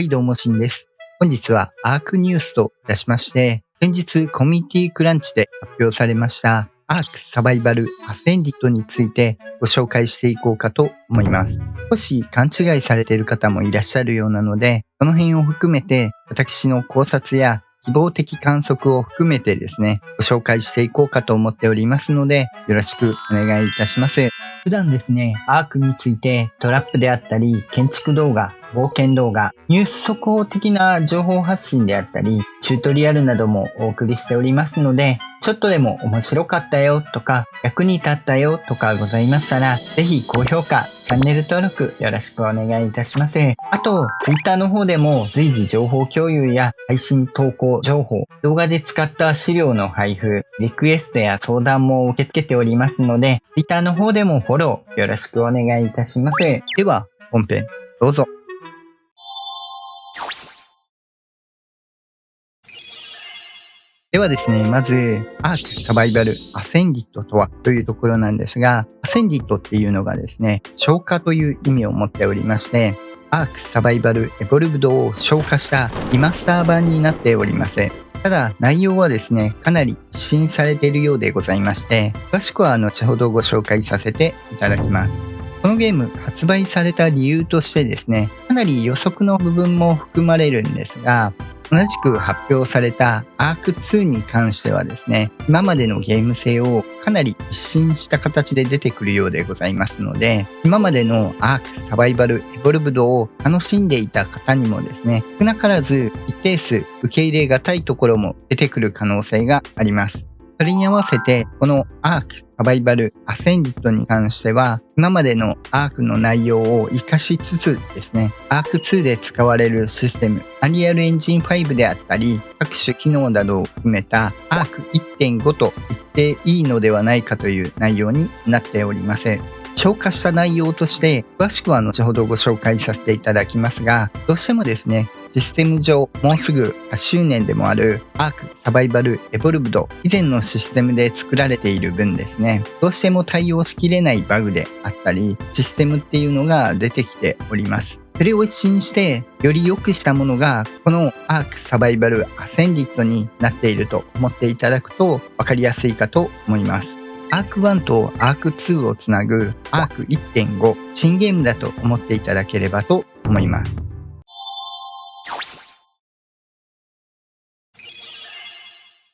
はいどうもしんです。本日はアークニュースといたしまして、先日コミュニティクランチで発表されましたアークサバイバルアセンディットについてご紹介していこうかと思います。少し勘違いされている方もいらっしゃるようなので、その辺を含めて私の考察や希望的観測を含めてですね、ご紹介していこうかと思っておりますので、よろしくお願いいたします。普段ですね、アークについてトラップであったり、建築動画、冒険動画、ニュース速報的な情報発信であったり、チュートリアルなどもお送りしておりますので、ちょっとでも面白かったよとか、役に立ったよとかございましたら、ぜひ高評価、チャンネル登録よろしくお願いいたします。あと、Twitter の方でも随時情報共有や配信投稿情報、動画で使った資料の配布、リクエストや相談も受け付けておりますので、Twitter の方でもフォローよろしくお願いいたします。では、本編どうぞ。ではですね、まず、アークサバイバルアセンディットとはというところなんですが、アセンディットっていうのがですね、昇華という意味を持っておりまして、アークサバイバルエボルブドを昇華したリマスター版になっております。ただ、内容はですね、かなり一新されているようでございまして、詳しくは後ほどご紹介させていただきます。このゲーム発売された理由としてですね、かなり予測の部分も含まれるんですが、同じく発表されたアーク2に関してはですね、今までのゲーム性をかなり一新した形で出てくるようでございますので、今までのアークサバイバルエボルブドを楽しんでいた方にもですね、少なからず一定数受け入れがたいところも出てくる可能性があります。それに合わせて、このアークサバイバルアセンディットに関しては、今までのアークの内容を活かしつつですね、アーク2で使われるシステム、アリアルエンジン5であったり、各種機能などを含めたアーク 1.5 と言っていいのではないかという内容になっております。消化した内容として、詳しくは後ほどご紹介させていただきますが、どうしてもですね、システム上、もうすぐ8周年でもあるアークサバイバルエボルブド以前のシステムで作られている分ですね、どうしても対応しきれないバグであったり、システムっていうのが出てきております。それを一新して、より良くしたものが、このアークサバイバルアセンディットになっていると思っていただくと分かりやすいかと思います。アーク1とアーク2をつなぐアーク 1.5 新ゲームだと思っていただければと思います。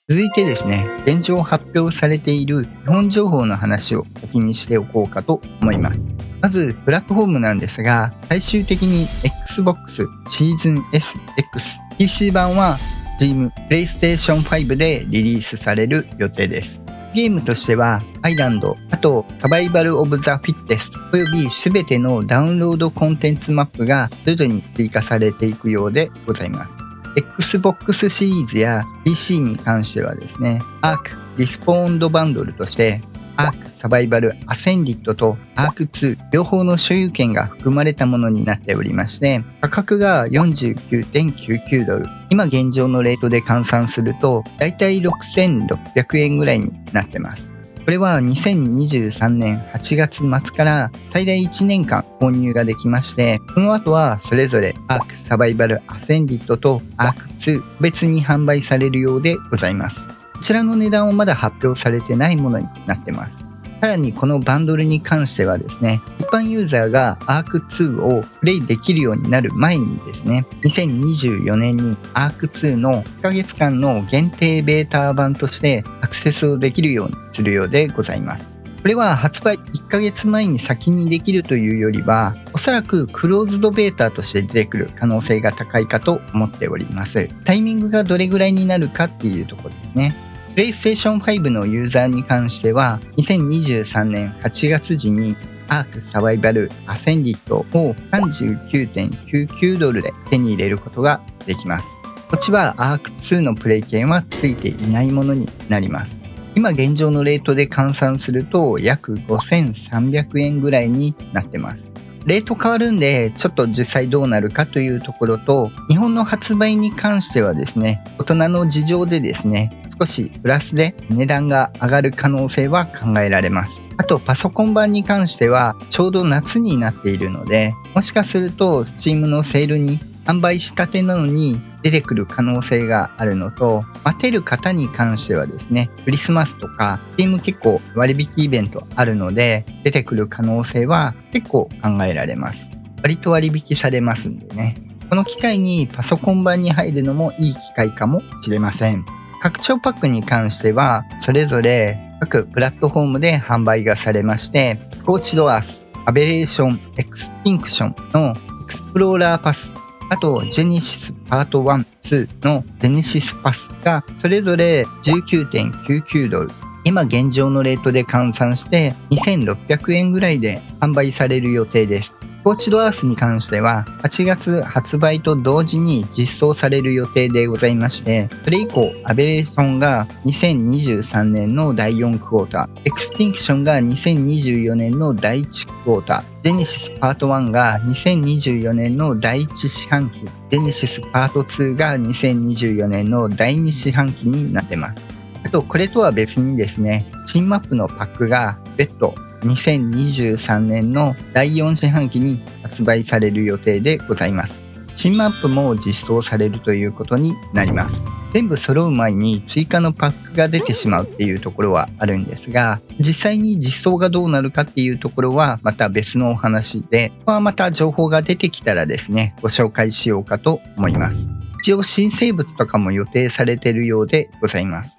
続いてですね、現状発表されている基本情報の話を先にしておこうかと思います。まず、プラットフォームなんですが、最終的に Xbox シーズン SX、PC 版は Steam、PlayStation 5でリリースされる予定です。ゲームとしては、アイランド、あとサバイバル・オブ・ザ・フィッテスト、および全てのダウンロードコンテンツマップが徐々に追加されていくようでございます。Xbox シリーズや PC に関してはですね、アークリスポーンドバンドルとして、アークサバイバルアセンディットとアーク2両方の所有権が含まれたものになっておりまして、価格が 49.99 ドル、今現状のレートで換算するとだいたい6600円ぐらいになってます。これは2023年8月末から最大1年間購入ができまして、その後はそれぞれアークサバイバルアセンディットとアーク2別に販売されるようでございます。こちらの値段はまだ発表されてないものになってます。さらにこのバンドルに関してはですね、一般ユーザーが ARC2 をプレイできるようになる前にですね、2024年に ARC2 の1ヶ月間の限定ベータ版としてアクセスをできるようにするようでございます。これは発売1ヶ月前に先にできるというよりは、おそらくクローズドベータとして出てくる可能性が高いかと思っております。タイミングがどれぐらいになるかっていうところですね。PlayStation 5のユーザーに関しては、2023年8月時にアークサバイバルアセンディットを 39.99 ドルで手に入れることができます。こっちはアーク2のプレイ券はついていないものになります。今現状のレートで換算すると約5300円ぐらいになってます。レート変わるんで、ちょっと実際どうなるかというところと、日本の発売に関してはですね、大人の事情でですね、少しプラスで値段が上がる可能性は考えられます。あとパソコン版に関してはちょうど夏になっているので、もしかすると Steam のセールに販売したてなのに出てくる可能性があるのと、待てる方に関してはですね、クリスマスとか Steam 結構割引イベントあるので、出てくる可能性は結構考えられます。割と割引されますんでね。この機会にパソコン版に入るのもいい機会かもしれません。拡張パックに関しては、それぞれ各プラットフォームで販売がされまして、スコーチドアース、アベレーション、エクスティンクションのエクスプローラーパス、あとジェネシスパート1、2のジェネシスパスがそれぞれ 19.99 ドル。今現状のレートで換算して2600円ぐらいで販売される予定です。スコーチドアースに関しては8月発売と同時に実装される予定でございまして、それ以降アベレーションが2023年の第4クォーター、エクスティンクションが2024年の第1クォーター、ジェネシスパート1が2024年の第1四半期、ジェネシスパート2が2024年の第2四半期になってます。あとこれとは別にですね、新マップのパックが別途2023年の第4四半期に発売される予定でございます。新マップも実装されるということになります。全部揃う前に追加のパックが出てしまうっていうところはあるんですが、実際に実装がどうなるかっていうところはまた別のお話で、ここはまた情報が出てきたらですね、ご紹介しようかと思います。一応新生物とかも予定されているようでございます。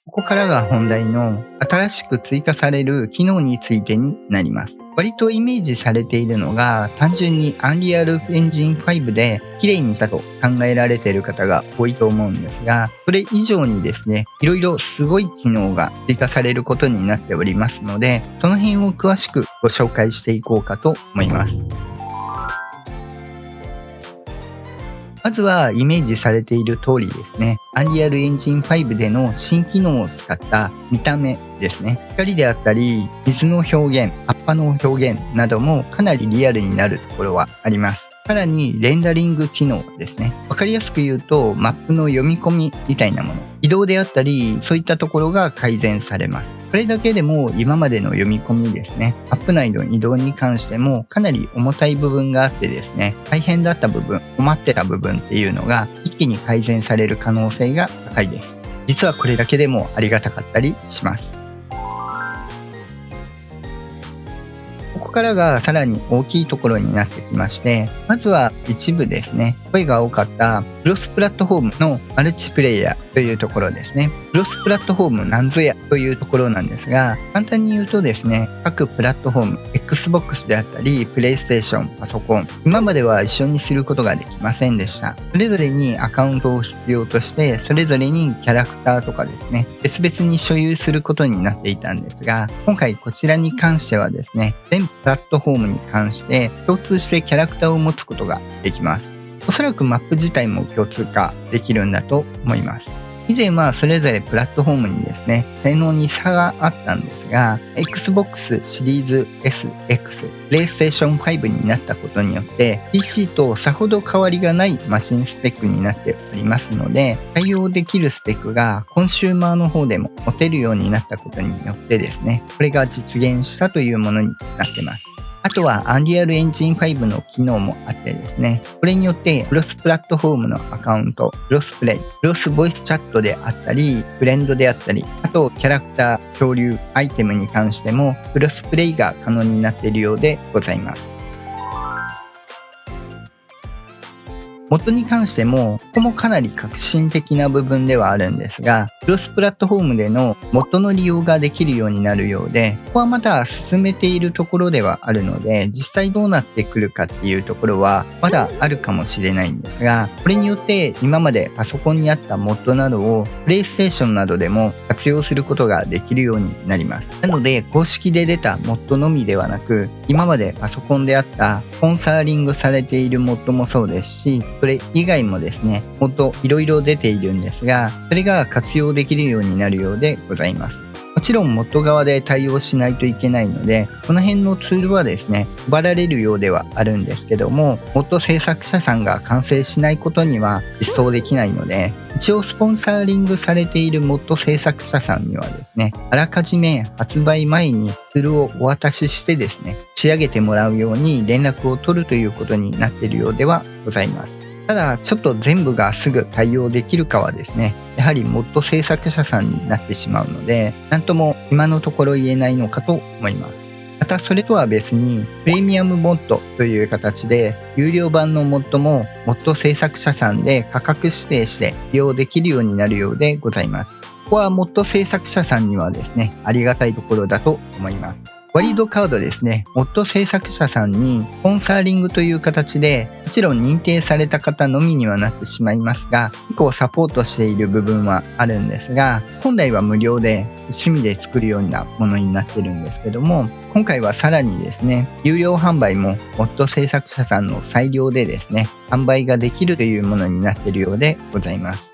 ここからが本題の新しく追加される機能についてになります。割とイメージされているのが単純に Unreal Engine 5で綺麗にしたと考えられている方が多いと思うんですが、それ以上にですね、いろいろすごい機能が追加されることになっておりますので、その辺を詳しくご紹介していこうかと思います。まずはイメージされている通りですね、Unreal Engine 5での新機能を使った見た目ですね。光であったり、水の表現、葉っぱの表現などもかなりリアルになるところはあります。さらにレンダリング機能ですね。わかりやすく言うとマップの読み込みみたいなもの、移動であったりそういったところが改善されます。これだけでも今までの読み込みですね、マップ内の移動に関してもかなり重たい部分があってですね、大変だった部分、困ってた部分っていうのが一気に改善される可能性が高いです。実はこれだけでもありがたかったりします。ここからがさらに大きいところになってきまして、まずは一部ですね、声が多かったクロスプラットフォームのマルチプレイヤーというところですね。クロスプラットフォームなんぞやというところなんですが、簡単に言うとですね、各プラットフォーム Xbox であったり PlayStation、パソコン、今までは一緒にすることができませんでした。それぞれにアカウントを必要として、それぞれにキャラクターとかですね、別々に所有することになっていたんですが、今回こちらに関してはですね、全プラットフォームに関して共通してキャラクターを持つことができます。おそらくマップ自体も共通化できるんだと思います。以前はそれぞれプラットフォームにですね、性能に差があったんですが、Xbox シリーズ S、X、PlayStation 5になったことによって PC とさほど変わりがないマシンスペックになっておりますので、対応できるスペックがコンシューマーの方でも持てるようになったことによってですね、これが実現したというものになっています。あとは Unreal Engine 5の機能もあってですね、これによってクロスプラットフォームのアカウント、クロスプレイ、クロスボイスチャットであったり、フレンドであったり、あとキャラクター、恐竜、アイテムに関してもクロスプレイが可能になっているようでございます。元に関しても、ここもかなり革新的な部分ではあるんですが、クロスプラットフォームでの元の利用ができるようになるようで、ここはまだ進めているところではあるので、実際どうなってくるかっていうところはまだあるかもしれないんですが、これによって今までパソコンにあったモッドなどをプレイステーションなどでも活用することができるようになります。なので、公式で出たモッドのみではなく、今までパソコンであったスポンサーリングされているモッドもそうですし、それ以外もですね、もっといろいろ出ているんですが、それが活用できるようになるようでございます。もちろんモッド側で対応しないといけないので、この辺のツールはですね、配られるようではあるんですけども、モッド制作者さんが完成しないことには実装できないので、一応スポンサーリングされているモッド制作者さんにはですね、あらかじめ発売前にツールをお渡ししてですね、仕上げてもらうように連絡を取るということになっているようではございます。ただちょっと全部がすぐ対応できるかはですね、やはりモッド制作者さんになってしまうので、なんとも今のところ言えないのかと思います。またそれとは別にプレミアムモッドという形で有料版のモッドもモッド制作者さんで価格指定して利用できるようになるようでございます。ここはモッド制作者さんにはですね、ありがたいところだと思います。ワイルドカードですね、モッド制作者さんにスポンサーリングという形で、もちろん認定された方のみにはなってしまいますが、結構サポートしている部分はあるんですが、本来は無料で趣味で作るようなものになってるんですけども、今回はさらにですね、有料販売もモッド制作者さんの裁量でですね、販売ができるというものになっているようでございます。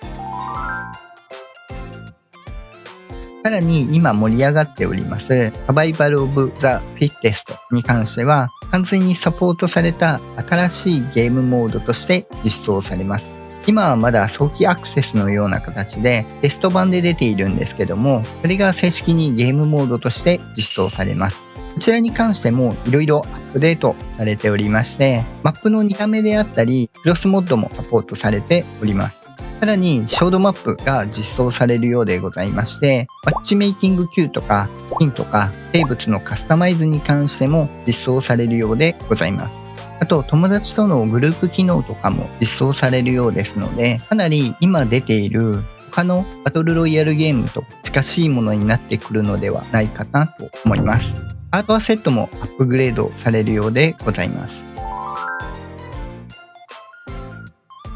さらに今盛り上がっておりますサバイバル・オブ・ザ・フィッテストに関しては完全にサポートされた新しいゲームモードとして実装されます。今はまだ早期アクセスのような形でテスト版で出ているんですけども、それが正式にゲームモードとして実装されます。こちらに関してもいろいろアップデートされておりまして、マップの見た目であったりクロスモッドもサポートされております。さらにショードマップが実装されるようでございまして、マッチメイキング Q とかスキンとか生物のカスタマイズに関しても実装されるようでございます。あと友達とのグループ機能とかも実装されるようですので、かなり今出ている他のバトルロイヤルゲームと近しいものになってくるのではないかなと思います。ハードウェアセットもアップグレードされるようでございます。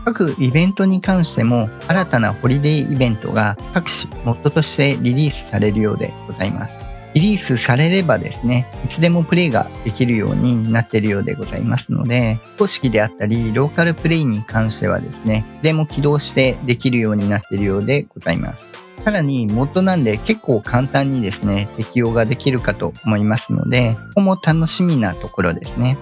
各イベントに関しても新たなホリデーイベントが各種モッドとしてリリースされるようでございます。リリースされればですね、いつでもプレイができるようになっているようでございますので、公式であったりローカルプレイに関してはですね、いつでも起動してできるようになっているようでございます。さらにモッドなんで結構簡単にですね、適用ができるかと思いますので、ここも楽しみなところですね。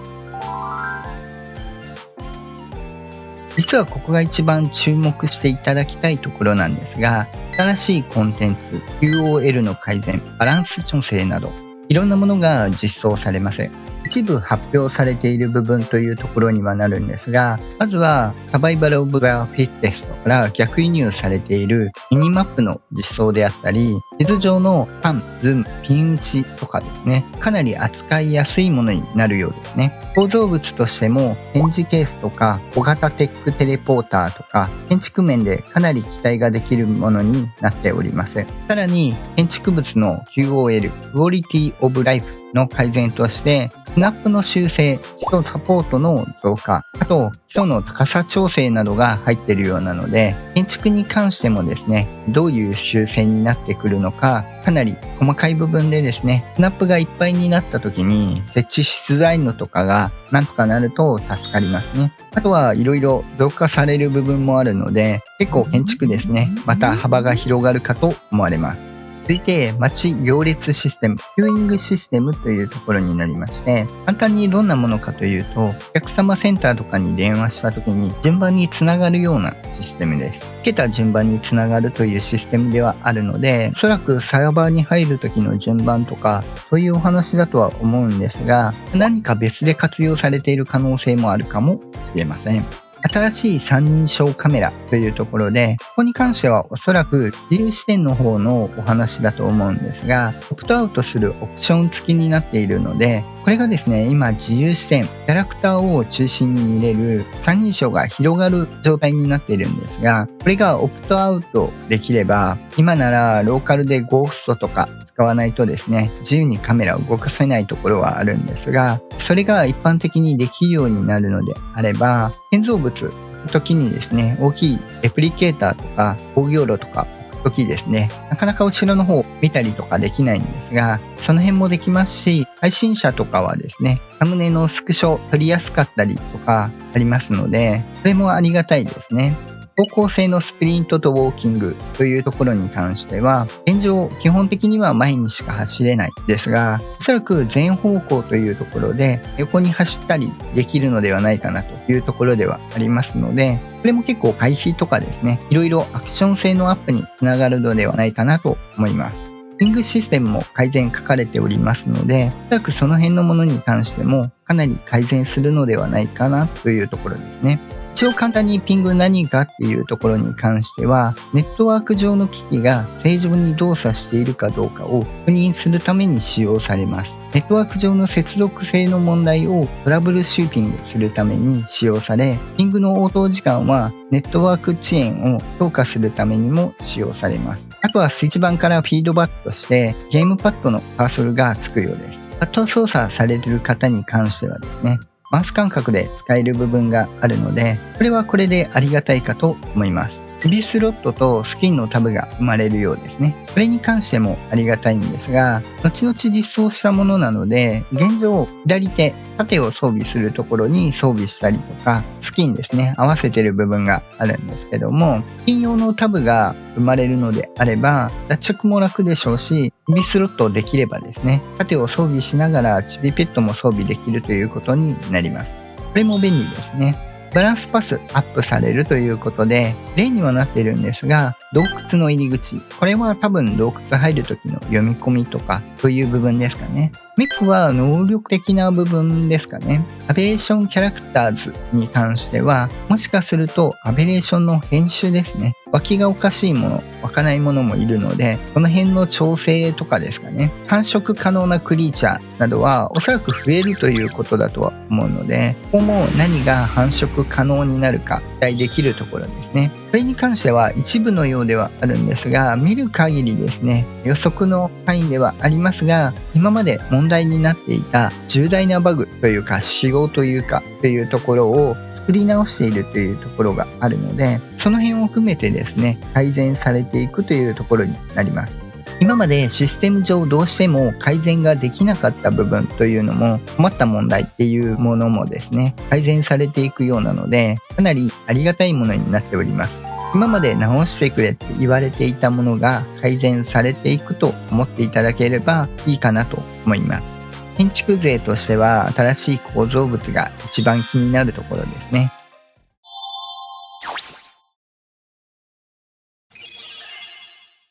実はここが一番注目していただきたいところなんですが、新しいコンテンツ、QOL の改善、バランス調整など、いろんなものが実装されます。一部発表されている部分というところにはなるんですが、まずはサバイバル・オブ・ザ・フィッテストから逆輸入されているミニマップの実装であったり、地図上のパン、ズーム、ピン打ちとかですね、かなり扱いやすいものになるようですね。構造物としても展示ケースとか小型テックテレポーターとか建築面でかなり期待ができるものになっております。さらに建築物の QOL、クオリティオブライフの改善としてスナップの修正、基礎サポートの増加、あと基礎の高さ調整などが入っているようなので、建築に関してもですね、どういう修正になってくるのか、かなり細かい部分でですね、スナップがいっぱいになった時に設置しづらいのとかがなんとかなると助かりますね。あとはいろいろ増加される部分もあるので、結構建築ですね、また幅が広がるかと思われます。続いて待ち行列システム、キューイングシステムというところになりまして、簡単にどんなものかというと、お客様センターとかに電話した時に順番につながるようなシステムです。受けた順番につながるというシステムではあるので、おそらくサーバーに入る時の順番とかそういうお話だとは思うんですが、何か別で活用されている可能性もあるかもしれません。新しい三人称カメラというところで、ここに関してはおそらく自由視点の方のお話だと思うんですが、オプトアウトするオプション付きになっているので、これがですね、今自由視点、キャラクターを中心に見れる三人称が広がる状態になっているんですが、これがオプトアウトできれば、今ならローカルでゴーストとか使わないとですね、自由にカメラを動かせないところはあるんですが、それが一般的にできるようになるのであれば、建造物の時にですね、大きいレプリケーターとか工業炉とか時ですね、なかなか後ろの方を見たりとかできないんですが、その辺もできますし、配信者とかはですね、サムネのスクショ取りやすかったりとかありますので、それもありがたいですね。方向性のスプリントとウォーキングというところに関しては、現状基本的には前にしか走れないですが、おそらく全方向というところで横に走ったりできるのではないかなというところではありますので、これも結構回避とかですね、いろいろアクション性のアップにつながるのではないかなと思います。ピングシステムも改善書かれておりますので、おそらくその辺のものに関してもかなり改善するのではないかなというところですね。一応簡単にピング何かっていうところに関しては、ネットワーク上の機器が正常に動作しているかどうかを確認するために使用されます。ネットワーク上の接続性の問題をトラブルシューティングするために使用され、ピングの応答時間はネットワーク遅延を強化するためにも使用されます。あとはスイッチ板からフィードバックとしてゲームパッドのカーソルがつくようです。パッド操作されている方に関してはですね、マウス感覚で使える部分があるので、これはこれでありがたいかと思います。指スロットとスキンのタブが生まれるようですね。これに関してもありがたいんですが、後々実装したものなので、現状左手、縦を装備するところに装備したりとか、スキンですね、合わせてる部分があるんですけども、スキン用のタブが生まれるのであれば、脱着も楽でしょうし、指スロットできればですね、縦を装備しながらチビペットも装備できるということになります。これも便利ですね。バランスパスアップされるということで、例にはなっているんですが、洞窟の入り口。これは多分洞窟入る時の読み込みとか、そういう部分ですかね。メックは能力的な部分ですかね。アベレーションキャラクターズに関しては、もしかするとアベレーションの編集ですね。脇がおかしいもの、湧かないものもいるので、この辺の調整とかですかね。繁殖可能なクリーチャーなどはおそらく増えるということだとは思うので、ここも何が繁殖可能になるか期待できるところですね。これに関しては一部のようではあるんですが、見る限りですね、予測の範囲ではありますが、今まで問題になっていた重大なバグというか、仕様というかというところを作り直しているというところがあるので、その辺を含めてですね、改善されていくというところになります。今までシステム上どうしても改善ができなかった部分というのも、困った問題っていうものもですね、改善されていくようなので、かなりありがたいものになっております。今まで直してくれって言われていたものが改善されていくと思っていただければいいかなと思います。建築税としては新しい構造物が一番気になるところですね。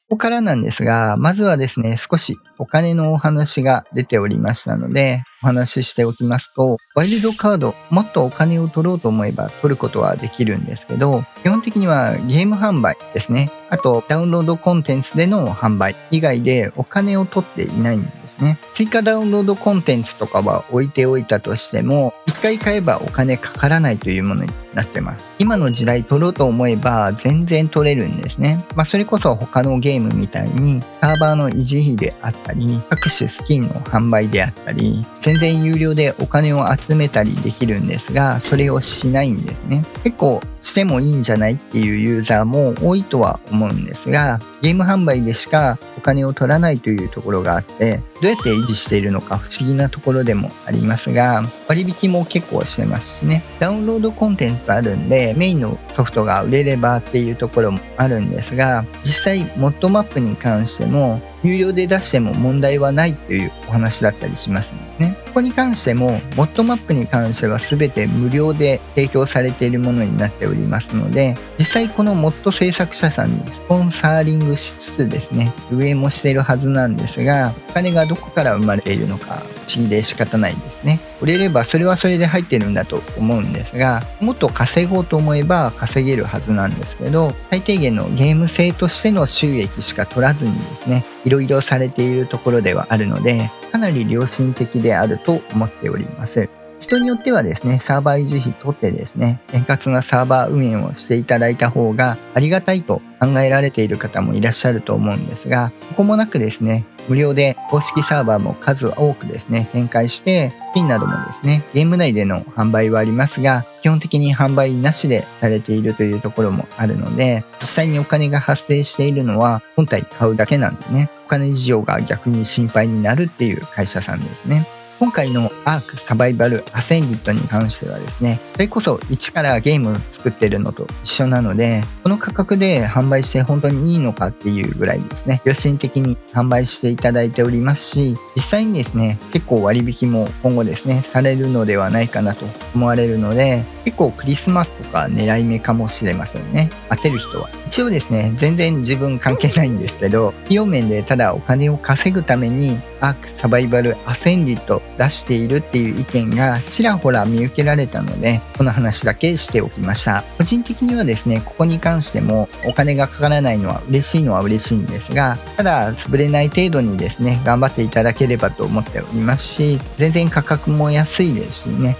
ここからなんですが、まずはですね、少しお金のお話が出ておりましたので、お話ししておきますと、ワイルドカード、もっとお金を取ろうと思えば取ることはできるんですけど、基本的にはゲーム販売ですね。あと、ダウンロードコンテンツでの販売以外でお金を取っていないんですね。追加ダウンロードコンテンツとかは置いておいたとしても、1回買えばお金かからないというものになってます。今の時代取ろうと思えば全然取れるんですね。それこそ他のゲームみたいにサーバーの維持費であったり、各種スキンの販売であったり、全然有料でお金を集めたりできるんですが、それをしないんですね。結構してもいいんじゃないっていうユーザーも多いとは思うんですが、ゲーム販売でしかお金を取らないというところがあって、どうやって維持しているのか不思議なところでもありますが、割引も結構してますしね。ダウンロードコンテンツあるんで、メインのソフトが売れればっていうところもあるんですが、実際モッドマップに関しても有料で出しても問題はないというお話だったりしますのでね。ここに関してもモッドマップに関しては全て無料で提供されているものになっておりますので、実際このモッド制作者さんにスポンサーリングしつつですね、運営もしているはずなんですが、お金がどこから生まれているのか不思議で仕方ないですね。売れればそれはそれで入ってるんだと思うんですが、もっと稼ごうと思えば稼げるはずなんですけど、最低限のゲーム性としての収益しか取らずにですね、いろいろされているところではあるので、かなり良心的であると思っております。人によってはですね、サーバー維持費取ってですね、円滑なサーバー運営をしていただいた方がありがたいと考えられている方もいらっしゃると思うんですが、ここもなくですね、無料で公式サーバーも数多くですね、展開して、スキンなどもですね、ゲーム内での販売はありますが、基本的に販売なしでされているというところもあるので、実際にお金が発生しているのは本体買うだけなんでね、お金事情が逆に心配になるっていう会社さんですね。今回のアークサバイバルアセンディットに関してはですね、それこそ一からゲーム作ってるのと一緒なので、この価格で販売して本当にいいのかっていうぐらいですね、良心的に販売していただいておりますし、実際にですね、結構割引も今後ですね、されるのではないかなと思われるので、結構クリスマスとか狙い目かもしれませんね。当てる人は。一応ですね、全然自分関係ないんですけど、費用面でただお金を稼ぐためにアークサバイバルアセンディット出しているっていう意見がちらほら見受けられたので、この話だけしておきました。個人的にはですね、ここに関してもお金がかからないのは嬉しいのは嬉しいんですが、ただ潰れない程度にですね、頑張っていただければと思っておりますし、全然価格も安いですしね。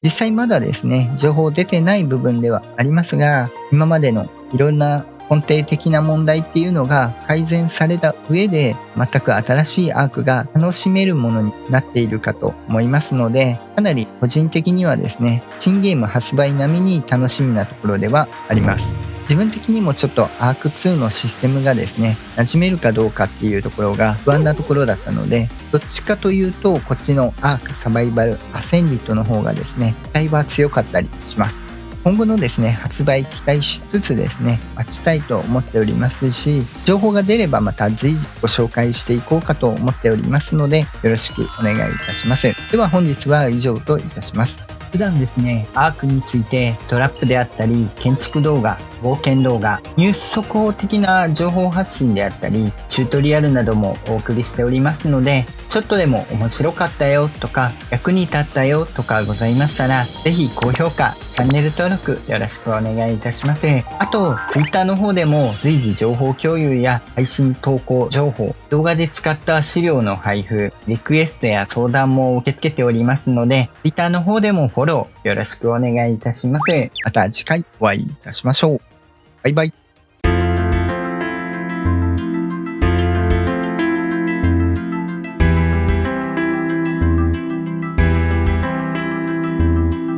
実際まだですね、情報出てない部分ではありますが、今までのいろんな根底的な問題っていうのが改善された上で、全く新しいアークが楽しめるものになっているかと思いますので、かなり個人的にはですね、新ゲーム発売並みに楽しみなところではあります。自分的にもちょっとアーク2のシステムがですね、馴染めるかどうかっていうところが不安なところだったので、どっちかというとこっちのアークサバイバルアセンディットの方がですね、期待は強かったりします。今後のですね、発売期待しつつですね、待ちたいと思っておりますし、情報が出ればまた随時ご紹介していこうかと思っておりますので、よろしくお願いいたします。では本日は以上といたします。普段ですね、アークについてトラップであったり、建築動画、冒険動画、ニュース速報的な情報発信であったり、チュートリアルなどもお送りしておりますので、ちょっとでも面白かったよとか、役に立ったよとかございましたら、ぜひ高評価、チャンネル登録よろしくお願いいたします。あと、Twitter の方でも随時情報共有や配信投稿情報、動画で使った資料の配布、リクエストや相談も受け付けておりますので、Twitter の方でもフォローよろしくお願いいたします。また次回お会いいたしましょう。バイバイ。